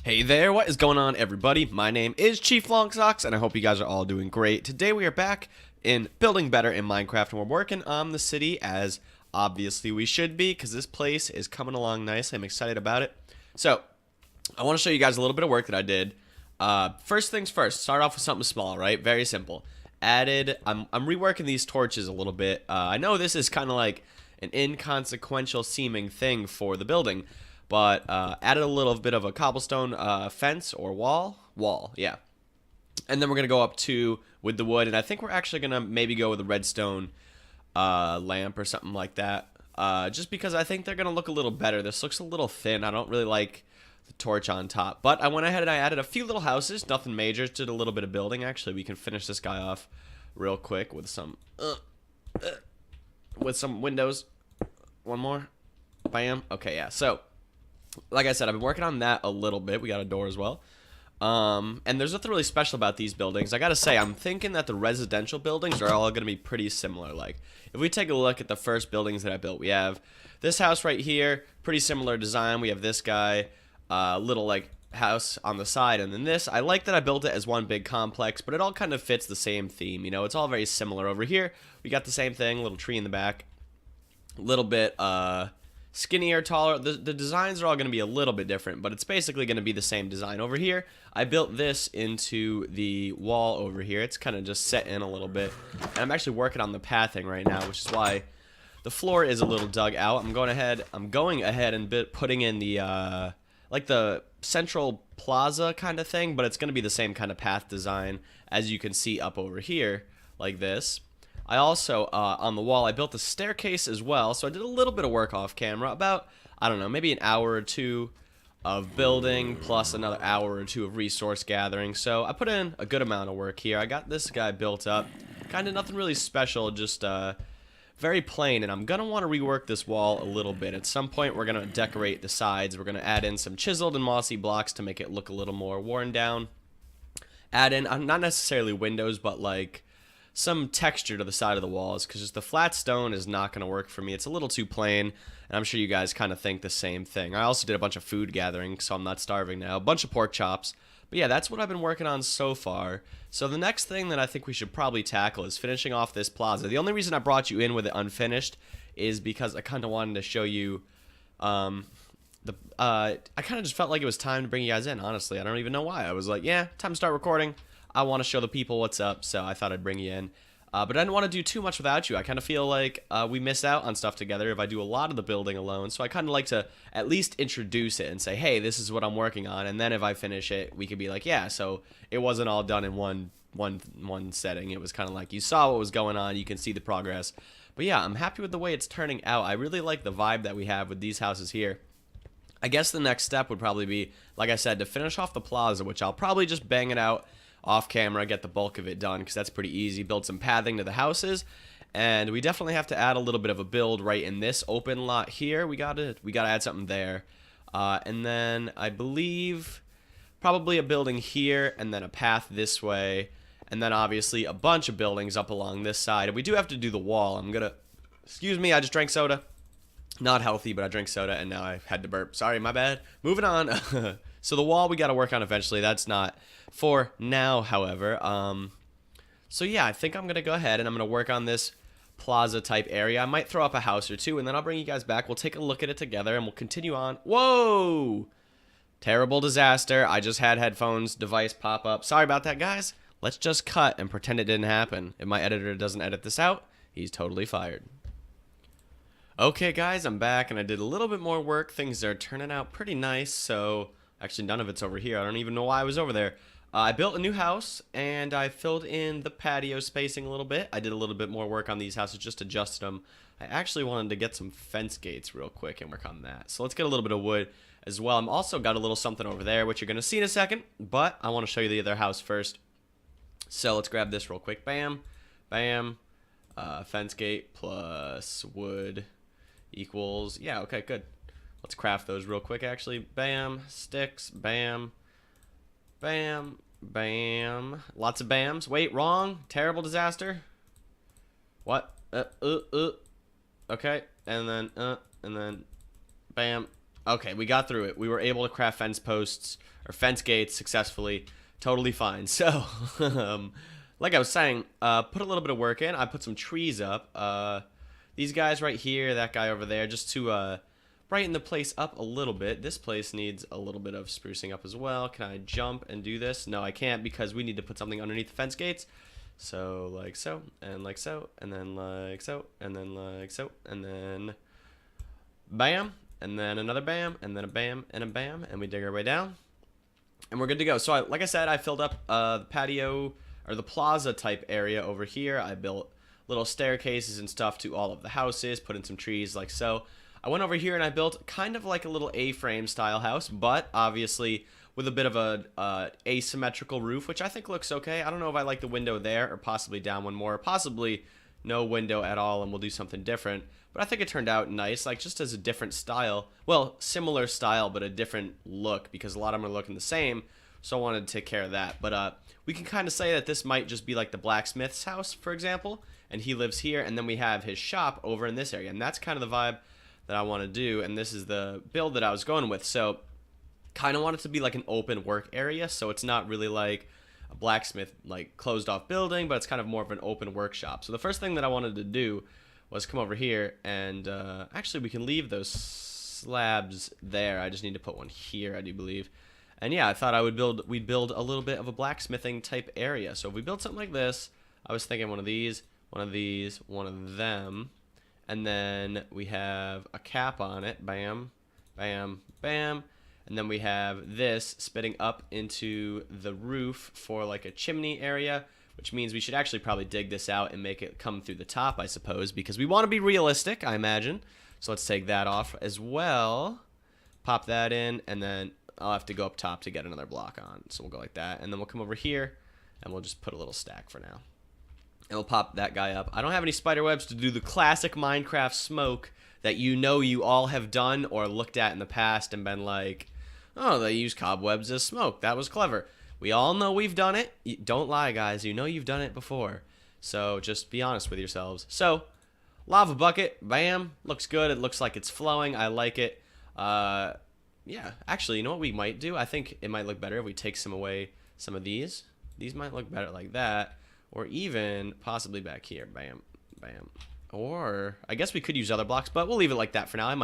Hey there, what is going on everybody? My name is Chief Longsocks and I hope you guys are all doing great. Today we are back in Building Better in Minecraft and we're working on the city as obviously we should be because this place is coming along nicely. I'm excited about it. So, I want to show you guys a little bit of work that I did. First things first, start off with something small, right? Very simple. I'm reworking these torches a little bit. I know this is kind of like an inconsequential seeming thing for the building, but added a little bit of a cobblestone fence or wall, yeah. And then we're gonna go up with the wood, and I think we're actually gonna maybe go with a redstone lamp or something like that, just because I think they're gonna look a little better. This looks a little thin. I don't really like the torch on top, but I went ahead and I added a few little houses, nothing major, just did a little bit of building. Actually, we can finish this guy off real quick with some windows. One more, bam. Okay, yeah. So, like I said, I've been working on that a little bit. We got a door as well. And there's nothing really special about these buildings. I gotta say, I'm thinking that the residential buildings are all gonna be pretty similar. Like, if we take a look at the first buildings that I built, we have this house right here, pretty similar design. We have this guy, little like house on the side, and then this. I like that I built it as one big complex, but it all kind of fits the same theme. You know, it's all very similar. Over here, we got the same thing, little tree in the back, little bit, skinnier, taller. The designs are all going to be a little bit different, but it's basically going to be the same design. Over here, I built this into the wall over here. It's kind of just set in a little bit, and I'm actually working on the pathing right now, which is why the floor is a little dug out. I'm going ahead and putting in the like the central plaza kind of thing, but it's going to be the same kind of path design as you can see up over here, like this. I also, on the wall, I built a staircase as well, so I did a little bit of work off camera, about, I don't know, maybe an hour or two of building, plus another hour or two of resource gathering, so I put in a good amount of work here. I got this guy built up, kind of nothing really special, just very plain, and I'm going to want to rework this wall a little bit. At some point, we're going to decorate the sides. We're going to add in some chiseled and mossy blocks to make it look a little more worn down. Add in, not necessarily windows, but like some texture to the side of the walls, because just the flat stone is not going to work for me. It's a little too plain, and I'm sure you guys kind of think the same thing. I also did a bunch of food gathering, so I'm not starving now. A bunch of pork chops. But yeah, that's what I've been working on so far. So the next thing that I think we should probably tackle is finishing off this plaza. The only reason I brought you in with it unfinished is because I kind of wanted to show you I kind of just felt like it was time to bring you guys in, honestly. I don't even know why. I was like, yeah, time to start recording. I want to show the people what's up, so I thought I'd bring you in. But I didn't want to do too much without you. I kind of feel like we miss out on stuff together if I do a lot of the building alone. So I kind of like to at least introduce it and say, hey, this is what I'm working on. And then if I finish it, we could be like, yeah, so it wasn't all done in one setting. It was kind of like you saw what was going on. You can see the progress. But yeah, I'm happy with the way it's turning out. I really like the vibe that we have with these houses here. I guess the next step would probably be, like I said, to finish off the plaza, which I'll probably just bang it out off camera, get the bulk of it done, because that's pretty easy. Build some pathing to the houses, and we definitely have to add a little bit of a build right in this open lot here. We gotta add something there, and then I believe probably a building here, and then a path this way, and then obviously a bunch of buildings up along this side. And we do have to do the wall. Excuse me, I just drank soda. Not healthy, but I drank soda, and now I had to burp. Sorry, my bad. Moving on. So the wall we got to work on eventually. That's not for now, however. So yeah, I think I'm going to go ahead and I'm going to work on this plaza type area. I might throw up a house or two, and then I'll bring you guys back. We'll take a look at it together, and we'll continue on. Whoa! Terrible disaster. I just had headphones device pop up. Sorry about that, guys. Let's just cut and pretend it didn't happen. If my editor doesn't edit this out, he's totally fired. Okay, guys, I'm back, and I did a little bit more work. Things are turning out pretty nice, so actually none of it's over here. I don't even know why I was over there. I built a new house, and I filled in the patio spacing a little bit. I did a little bit more work on these houses, just adjusted them. I actually wanted to get some fence gates real quick and work on that. So let's get a little bit of wood as well. I'm also got a little something over there, which you're going to see in a second, but I want to show you the other house first. So let's grab this real quick. Bam, bam, fence gate plus wood equals, yeah, okay, good. Let's craft those real quick, actually. Bam, sticks, bam, bam, bam. Lots of bams. Wait, wrong. Terrible disaster. What? Okay, and then bam. Okay, we got through it. We were able to craft fence posts or fence gates successfully. Totally fine. So, like I was saying, put a little bit of work in. I put some trees up. These guys right here, that guy over there, just to brighten the place up a little bit. This place needs a little bit of sprucing up as well. Can I jump and do this? No, I can't because we need to put something underneath the fence gates. So, like so, and like so, and then like so, and then like so, and then bam, and then another bam, and then a bam, and we dig our way down. And we're good to go. So, like I said, I filled up the patio, or the plaza type area over here. I built little staircases and stuff to all of the houses, put in some trees like so. I went over here and I built kind of like a little A-frame style house, but obviously with a bit of a asymmetrical roof, which I think looks okay. I don't know if I like the window there, or possibly down one more, or possibly no window at all, and we'll do something different. But I think it turned out nice, like just as a different style. Well, similar style, but a different look, because a lot of them are looking the same, so I wanted to take care of that. But we can kind of say that this might just be like the blacksmith's house, for example, and he lives here, and then we have his shop over in this area, and that's kind of the vibe that I want to do, and this is the build that I was going with. So kind of want it to be like an open work area, so it's not really like a blacksmith like closed off building, but it's kind of more of an open workshop. So the first thing that I wanted to do was come over here, and actually we can leave those slabs there. I just need to put one here, I do believe. And yeah, I thought we'd build a little bit of a blacksmithing type area. So if we build something like this, I was thinking one of these, one of these, one of them, and then we have a cap on it, bam, bam, bam. And then we have this spitting up into the roof for like a chimney area, which means we should actually probably dig this out and make it come through the top, I suppose, because we want to be realistic, I imagine. So let's take that off as well. Pop that in, and then I'll have to go up top to get another block on. So we'll go like that, and then we'll come over here, and we'll just put a little stack for now. And we'll pop that guy up. I don't have any spider webs to do the classic Minecraft smoke that you all have done or looked at in the past and been like, oh, they use cobwebs as smoke. That was clever. We all know we've done it. Don't lie, guys. You know you've done it before. So just be honest with yourselves. So, lava bucket. Bam. Looks good. It looks like it's flowing. I like it. Yeah. Actually, you know what we might do? I think it might look better if we take some of these. These might look better like that. Or even possibly back here. Bam. Bam. Or I guess we could use other blocks, but we'll leave it like that for now. I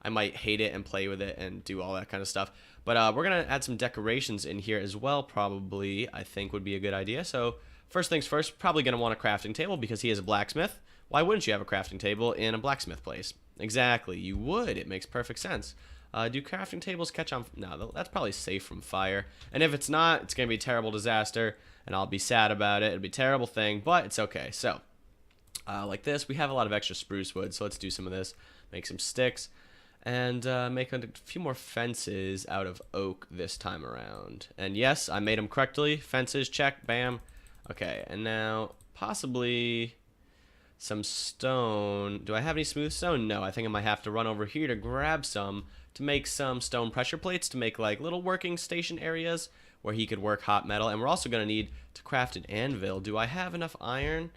might hate it and play with it and do all that kind of stuff. But we're going to add some decorations in here as well, probably, I think would be a good idea. So first things first, probably going to want a crafting table because he is a blacksmith. Why wouldn't you have a crafting table in a blacksmith place? Exactly, you would. It makes perfect sense. Do crafting tables catch on? No, that's probably safe from fire. And if it's not, it's going to be a terrible disaster, and I'll be sad about it. It'll be a terrible thing, but it's okay. So, like this, we have a lot of extra spruce wood, so let's do some of this. Make some sticks. And make a few more fences out of oak this time around. And yes, I made them correctly. Fences, check, bam. Okay, and now possibly some stone. Do I have any smooth stone? No, I think I might have to run over here to grab some to make some stone pressure plates to make like little working station areas where he could work hot metal. And we're also going to need to craft an anvil. Do I have enough iron?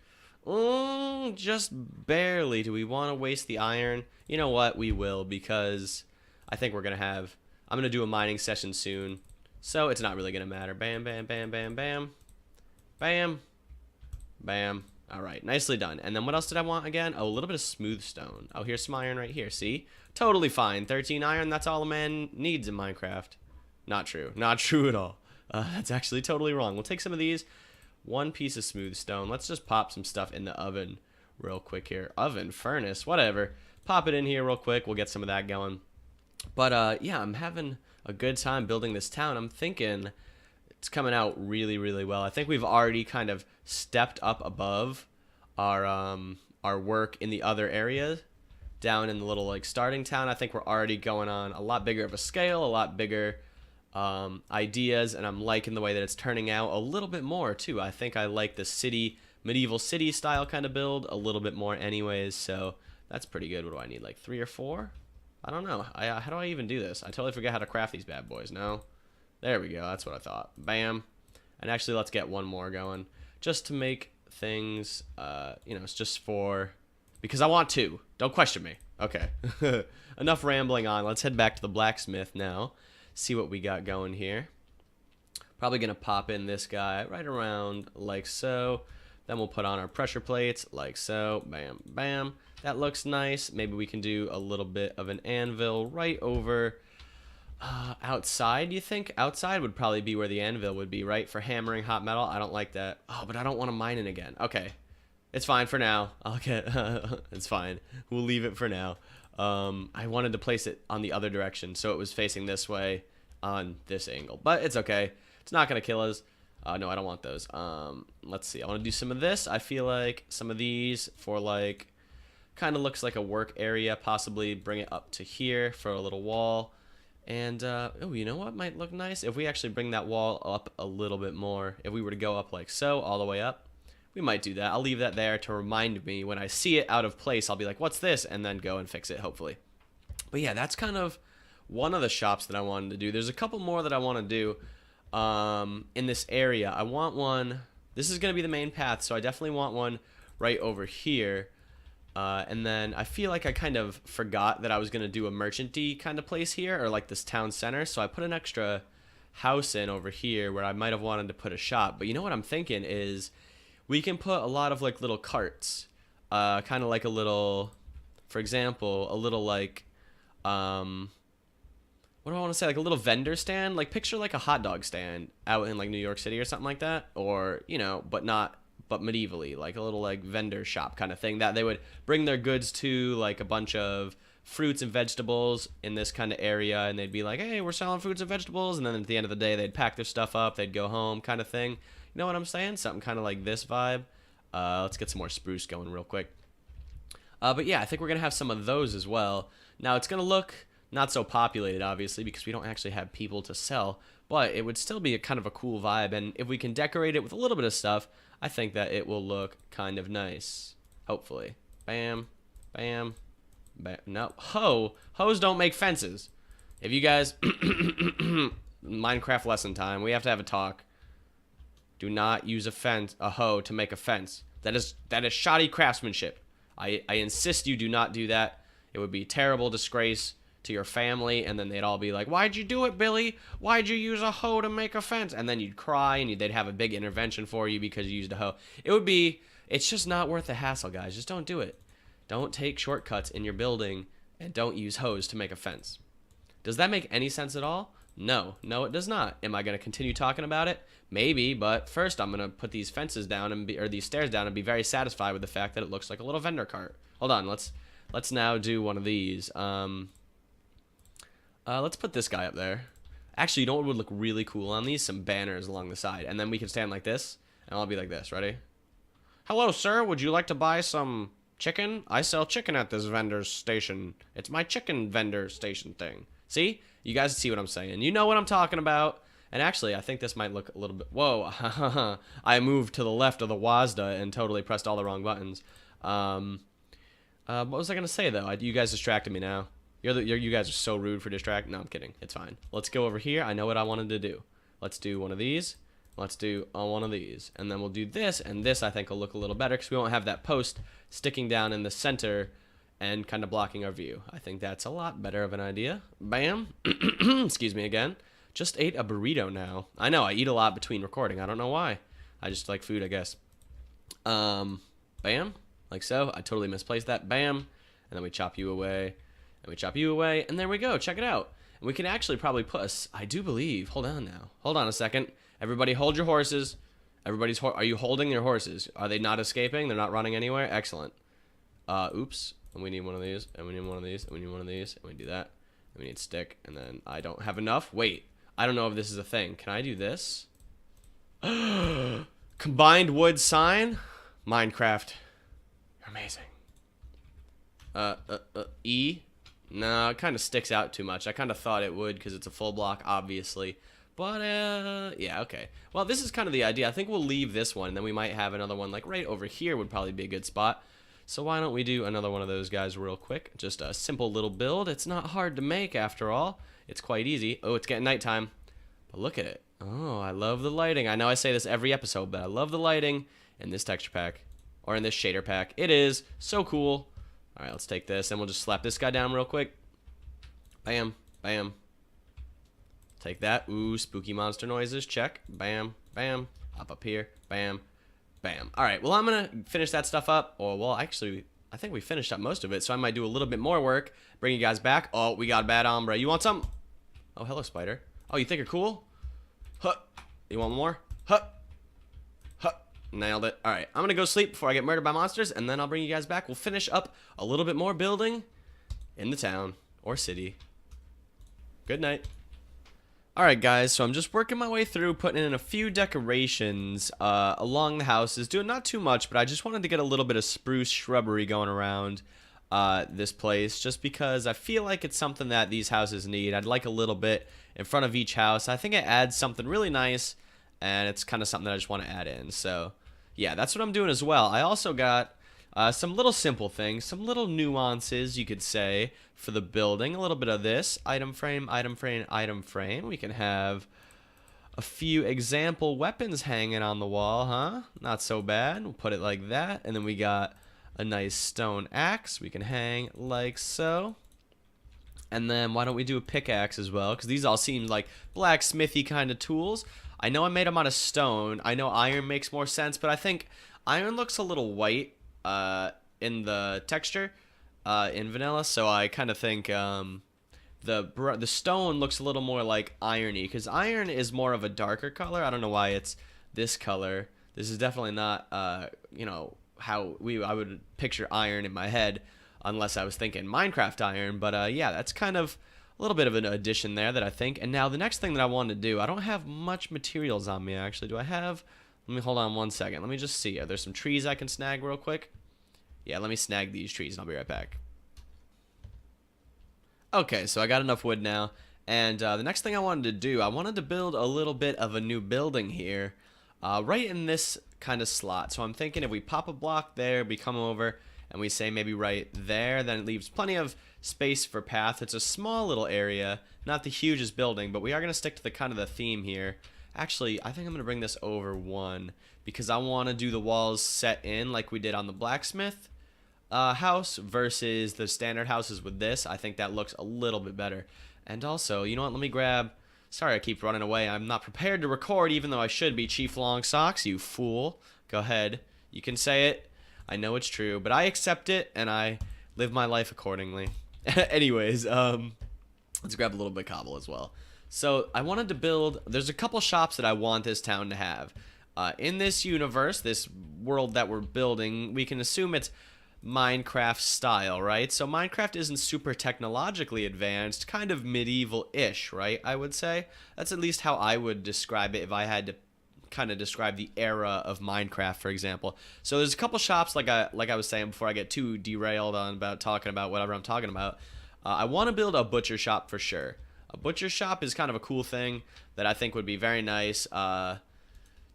Just barely. Do we want to waste the iron? You know what? We will, because I think I'm going to do a mining session soon, so it's not really going to matter. Bam, bam, bam, bam, bam. Bam. Bam. All right, nicely done. And then what else did I want again? Oh, a little bit of smooth stone. Oh, here's some iron right here. See? Totally fine. 13 iron, that's all a man needs in Minecraft. Not true. Not true at all. That's actually totally wrong. We'll take some of these. One piece of smooth stone. Let's just pop some stuff in the oven real quick here. Oven, furnace, whatever. Pop it in here real quick. We'll get some of that going. But, yeah, I'm having a good time building this town. I'm thinking it's coming out really, really well. I think we've already kind of stepped up above our work in the other areas. Down in the little, like, starting town, I think we're already going on a lot bigger of a scale, a lot bigger ideas, and I'm liking the way that it's turning out a little bit more too. I think I like the medieval city style kind of build a little bit more anyways, so that's pretty good. What do I need, like 3 or 4? I don't know. How do I even do this? I totally forget how to craft these bad boys. No, there we go. That's what I thought. Bam. And actually, let's get one more going just to make things, you know, it's just because I want to. Don't question me, Okay. Enough rambling on. Let's head back to the blacksmith now. See what we got going here. Probably going to pop in this guy right around like so. Then we'll put on our pressure plates like so. Bam, bam. That looks nice. Maybe we can do a little bit of an anvil right over outside, you think? Outside would probably be where the anvil would be, right? For hammering hot metal. I don't like that. Oh, but I don't want to mine it again. Okay. It's fine for now. I'll get... it's fine. We'll leave it for now. I wanted to place it on the other direction, so it was facing this way on this angle. But it's okay. It's not going to kill us. No, I don't want those. Let's see. I want to do some of this. I feel like some of these for, like... Kind of looks like a work area. Possibly bring it up to here for a little wall. And, oh, you know what might look nice? If we actually bring that wall up a little bit more. If we were to go up like so, all the way up. We might do that. I'll leave that there to remind me when I see it out of place. I'll be like, what's this? And then go and fix it, hopefully. But yeah, that's kind of one of the shops that I wanted to do. There's a couple more that I want to do in this area. I want one. This is going to be the main path, so I definitely want one right over here. And then I feel like I kind of forgot that I was going to do a merchant-y kind of place here, or like this town center. So I put an extra house in over here where I might have wanted to put a shop. But you know what I'm thinking is we can put a lot of like little carts, kind of like a little, for example, a little like, what do I want to say? Like a little vendor stand, like picture like a hot dog stand out in like New York City or something like that. Or, you know, but medievally, like a little like vendor shop kind of thing that they would bring their goods to, like a bunch of fruits and vegetables in this kind of area, and they'd be like, hey, we're selling fruits and vegetables, and then at the end of the day they'd pack their stuff up, they'd go home kind of thing. You know what I'm saying? Something kind of like this vibe. Let's get some more spruce going real quick. But yeah, I think we're gonna have some of those as well. Now it's gonna look not so populated, obviously, because we don't actually have people to sell, but it would still be a kind of a cool vibe, and if we can decorate it with a little bit of stuff, I think that it will look kind of nice. Hopefully. Bam. Bam. Bam. No. Hoes don't make fences. If you guys... Minecraft lesson time. We have to have a talk. Do not use a hoe to make a fence. That is shoddy craftsmanship. I insist you do not do that. It would be a terrible disgrace to your family, and then they'd all be like, why'd you do it, Billy? Why'd you use a hoe to make a fence? And then you'd cry, and they'd have a big intervention for you because you used a hoe. It's just not worth the hassle, guys. Just don't do it. Don't take shortcuts in your building, and don't use hoes to make a fence. Does that make any sense at all? No. No, it does not. Am I going to continue talking about it? Maybe, but first I'm going to put these fences down, or these stairs down, and be very satisfied with the fact that it looks like a little vendor cart. Hold on, let's now do one of these. Let's put this guy up there. Actually, you know what would look really cool on these? Some banners along the side. And then we can stand like this, and I'll be like this. Ready? Hello, sir. Would you like to buy some chicken? I sell chicken at this vendor station. It's my chicken vendor station thing. See? You guys see what I'm saying. You know what I'm talking about. And actually, I think this might look a little bit... Whoa. I moved to the left of the WASDA and totally pressed all the wrong buttons. What was I going to say, though? You guys distracted me now. You guys are so rude for distracting. No, I'm kidding. It's fine. Let's go over here. I know what I wanted to do. Let's do one of these. Let's do one of these. And then we'll do this. And this, I think, will look a little better because we won't have that post sticking down in the center and kind of blocking our view. I think that's a lot better of an idea. Bam. Excuse me again. Just ate a burrito now. I know. I eat a lot between recording. I don't know why. I just like food, I guess. Bam. Like so. I totally misplaced that. Bam. And then we chop you away. And we chop you away, and there we go. Check it out. And we can actually probably put I do believe. Hold on now. Hold on a second. Everybody hold your horses. Are you holding your horses? Are they not escaping? They're not running anywhere? Excellent. Oops. And we need one of these, and we need one of these, and we need one of these, and we do that. And we need stick, and then I don't have enough. Wait. I don't know if this is a thing. Can I do this? Combined wood sign? Minecraft. You're amazing. E? No, it kind of sticks out too much. I kind of thought it would because it's a full block, obviously. But, yeah, okay. Well, this is kind of the idea. I think we'll leave this one, and then we might have another one, like, right over here would probably be a good spot. So why don't we do another one of those guys real quick? Just a simple little build. It's not hard to make, after all. It's quite easy. Oh, it's getting nighttime. But look at it. Oh, I love the lighting. I know I say this every episode, but I love the lighting in this texture pack. Or in this shader pack. It is so cool. All right, let's take this, and we'll just slap this guy down real quick. Bam, bam. Take that. Ooh, spooky monster noises. Check. Bam, bam. Hop up here. Bam, bam. All right, well, I'm going to finish that stuff up. Or, well, actually, I think we finished up most of it, so I might do a little bit more work. Bring you guys back. Oh, we got a bad ombre. You want some? Oh, hello, spider. Oh, you think you're cool? Huh. You want more? Huh. Huh. Nailed it. All right, I'm going to go sleep before I get murdered by monsters, and then I'll bring you guys back. We'll finish up a little bit more building in the town or city. Good night. Alright guys, so I'm just working my way through, putting in a few decorations along the houses, doing not too much, but I just wanted to get a little bit of spruce shrubbery going around this place, just because I feel like it's something that these houses need. I'd like a little bit in front of each house. I think it adds something really nice, and it's kind of something that I just want to add in. So yeah, that's what I'm doing as well. I also got some little simple things, some little nuances, you could say, for the building. A little bit of this. Item frame, item frame, item frame. We can have a few example weapons hanging on the wall, huh? Not so bad. We'll put it like that. And then we got a nice stone axe we can hang like so. And then why don't we do a pickaxe as well? Because these all seem like blacksmithy kind of tools. I know I made them out of stone. I know iron makes more sense, but I think iron looks a little white in the texture in vanilla, so I kind of think the stone looks a little more like irony, because iron is more of a darker color. I don't know why it's this color. This is definitely not you know, how I would picture iron in my head unless I was thinking Minecraft iron. But yeah, that's kind of a little bit of an addition there that I think. And now the next thing that I want to do, I don't have much materials on me actually. Do I have? Let me hold on one second. Let me just see. Are there some trees I can snag real quick? Yeah, let me snag these trees and I'll be right back. Okay, so I got enough wood now. And the next thing I wanted to do, I wanted to build a little bit of a new building here. Right in this kind of slot. So I'm thinking if we pop a block there, we come over and we say maybe right there, then it leaves plenty of space for path. It's a small little area, not the hugest building, but we are going to stick to the kind of the theme here. Actually, I think I'm going to bring this over one because I want to do the walls set in like we did on the blacksmith house versus the standard houses with this. I think that looks a little bit better. And also, you know what, let me grab... Sorry I keep running away. I'm not prepared to record even though I should be. Chief Longsocks, you fool. Go ahead. You can say it. I know it's true, but I accept it and I live my life accordingly. Anyways, let's grab a little bit of cobble as well. So I wanted to build, there's a couple shops that I want this town to have. In this universe, this world that we're building, we can assume it's Minecraft style, right? So Minecraft isn't super technologically advanced, kind of medieval-ish, right? I would say. That's at least how I would describe it if I had to kind of describe the era of Minecraft, for example. So there's a couple shops, like I was saying before I get too derailed on about talking about whatever I'm talking about. I want to build a butcher shop for sure. A butcher shop is kind of a cool thing that I think would be very nice,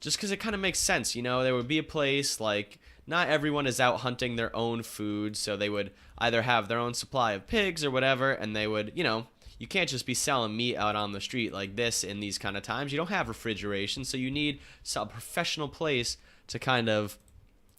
just because it kind of makes sense, you know? There would be a place, like, not everyone is out hunting their own food, so they would either have their own supply of pigs or whatever, and they would, you know, you can't just be selling meat out on the street like this in these kind of times. You don't have refrigeration, so you need a professional place to kind of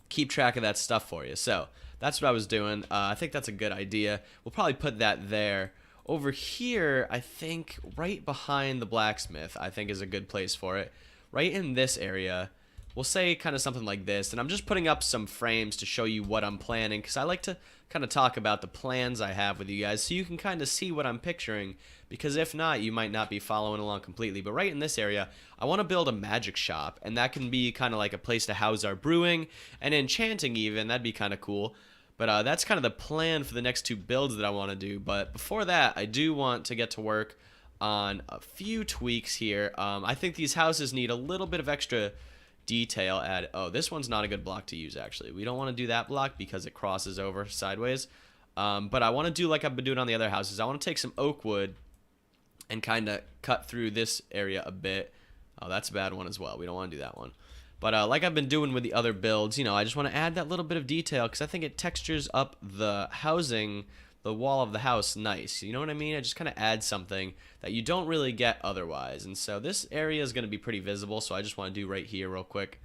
keep track of that stuff for you. So that's what I was doing. I think that's a good idea. We'll probably put that there. Over here, I think right behind the blacksmith, I think is a good place for it. Right in this area, we'll say kind of something like this. And I'm just putting up some frames to show you what I'm planning, because I like to kind of talk about the plans I have with you guys so you can kind of see what I'm picturing, because if not, you might not be following along completely. But right in this area, I want to build a magic shop, and that can be kind of like a place to house our brewing and enchanting even. That'd be kind of cool. But that's kind of the plan for the next two builds that I want to do. But before that, I do want to get to work on a few tweaks here. I think these houses need a little bit of extra detail added. Oh, this one's not a good block to use, actually. We don't want to do that block because it crosses over sideways. But I want to do like I've been doing on the other houses. I want to take some oak wood and kind of cut through this area a bit. Oh, that's a bad one as well. We don't want to do that one. But like I've been doing with the other builds, you know, I just want to add that little bit of detail because I think it textures up the housing, the wall of the house nice. You know what I mean? It just kind of adds something that you don't really get otherwise. And so this area is going to be pretty visible, so I just want to do right here real quick.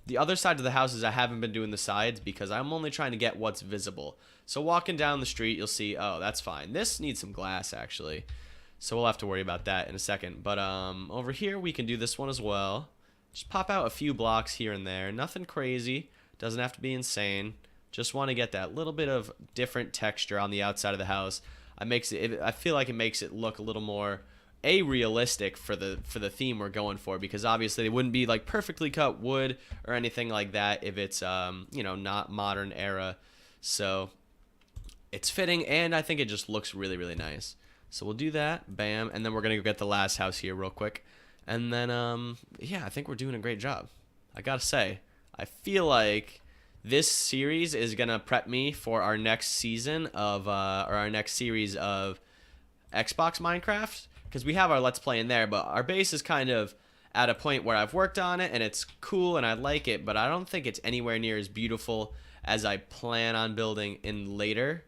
The other side of the houses, I haven't been doing the sides because I'm only trying to get what's visible. So walking down the street, you'll see, oh, that's fine. This needs some glass, actually. So we'll have to worry about that in a second. But over here, we can do this one as well. Just pop out a few blocks here and there. Nothing crazy. Doesn't have to be insane. Just want to get that little bit of different texture on the outside of the house. I feel like it makes it look a little more realistic for the theme we're going for, because obviously it wouldn't be like perfectly cut wood or anything like that if it's you know, not modern era. So it's fitting, and I think it just looks really, really nice. So we'll do that, bam, and then we're gonna go get the last house here real quick, and then yeah, I think we're doing a great job. I gotta say, I feel like this series is gonna prep me for our next season of or our next series of Xbox Minecraft, because we have our Let's Play in there, but our base is kind of at a point where I've worked on it and it's cool and I like it, but I don't think it's anywhere near as beautiful as I plan on building in later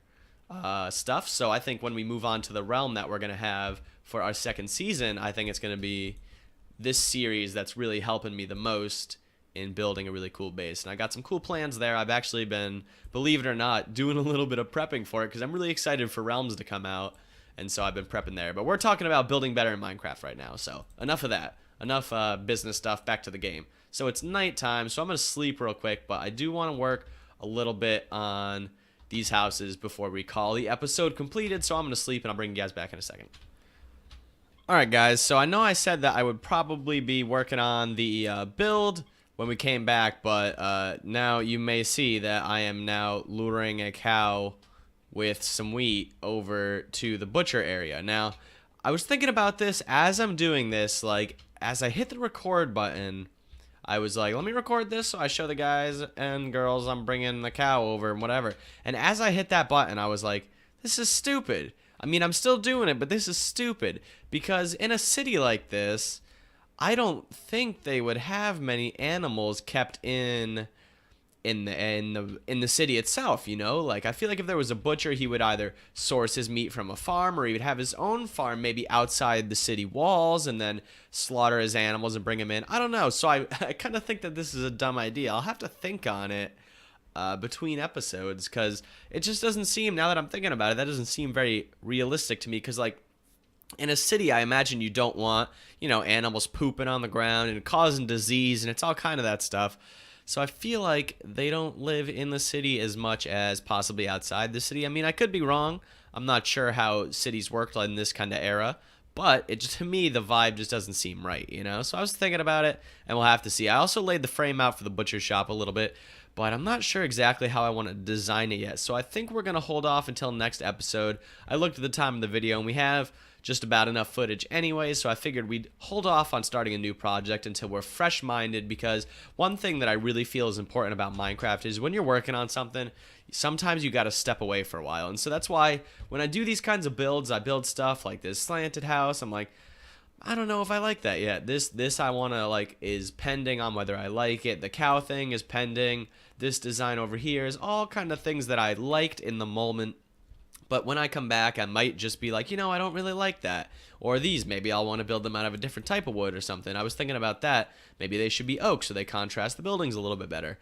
stuff. So I think when we move on to the realm that we're going to have for our second season, I think it's going to be this series that's really helping me the most in building a really cool base. And I got some cool plans there. I've actually been, believe it or not, doing a little bit of prepping for it because I'm really excited for realms to come out. And so I've been prepping there. But we're talking about building better in Minecraft right now. So enough of that. Enough business stuff. Back to the game. So it's nighttime, so I'm going to sleep real quick. But I do want to work a little bit on these houses before we call the episode completed. So I'm going to sleep, and I'll bring you guys back in a second. Alright, guys. So I know I said that I would probably be working on the build when we came back. But now you may see that I am now luring a cow with some wheat over to the butcher area. Now, I was thinking about this as I'm doing this, like, as I hit the record button, I was like, let me record this so I show the guys and girls I'm bringing the cow over and whatever. And as I hit that button, I was like, this is stupid. I mean, I'm still doing it, but this is stupid. Because in a city like this, I don't think they would have many animals kept in the city itself, you know? Like, I feel like if there was a butcher, he would either source his meat from a farm, or he would have his own farm maybe outside the city walls and then slaughter his animals and bring them in. I don't know. So I kind of think that this is a dumb idea. I'll have to think on it between episodes, because it just doesn't seem, now that I'm thinking about it, that doesn't seem very realistic to me. Because, like, in a city, I imagine you don't want, you know, animals pooping on the ground and causing disease, and it's all kind of that stuff. So I feel like they don't live in the city as much as possibly outside the city. I mean, I could be wrong. I'm not sure how cities worked in this kind of era. But it just, to me, the vibe just doesn't seem right, you know? So I was thinking about it, and we'll have to see. I also laid the frame out for the butcher shop a little bit, but I'm not sure exactly how I want to design it yet. So I think we're going to hold off until next episode. I looked at the time of the video, and we have just about enough footage anyway, so I figured we'd hold off on starting a new project until we're fresh-minded, because one thing that I really feel is important about Minecraft is when you're working on something, sometimes you got to step away for a while. And so that's why when I do these kinds of builds, I build stuff like this slanted house, I'm like, I don't know if I like that yet. This I want to, like, is pending on whether I like it. The cow thing is pending. This design over here is all kind of things that I liked in the moment. But when I come back, I might just be like, you know, I don't really like that. Or these, maybe I'll want to build them out of a different type of wood or something. I was thinking about that. Maybe they should be oak so they contrast the buildings a little bit better.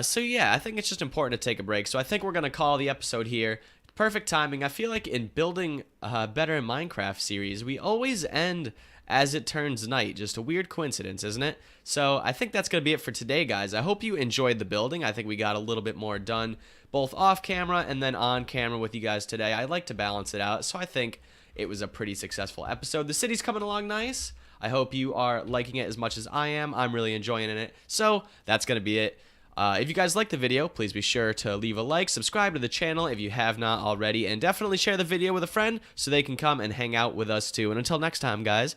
So yeah, I think it's just important to take a break. So I think we're going to call the episode here. Perfect timing. I feel like in building Better in Minecraft series, we always end as it turns night. Just a weird coincidence, isn't it? So I think that's going to be it for today, guys. I hope you enjoyed the building. I think we got a little bit more done, both off camera and then on camera with you guys today. I like to balance it out, so I think it was a pretty successful episode. The city's coming along nice. I hope you are liking it as much as I am. I'm really enjoying it. So that's going to be it. If you guys liked the video, please be sure to leave a like, subscribe to the channel if you have not already, and definitely share the video with a friend so they can come and hang out with us too. And until next time, guys,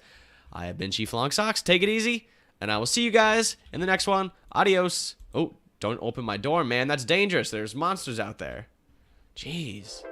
I have been Chief Longsocks. Take it easy, and I will see you guys in the next one. Adios. Oh, don't open my door, man. That's dangerous. There's monsters out there. Jeez.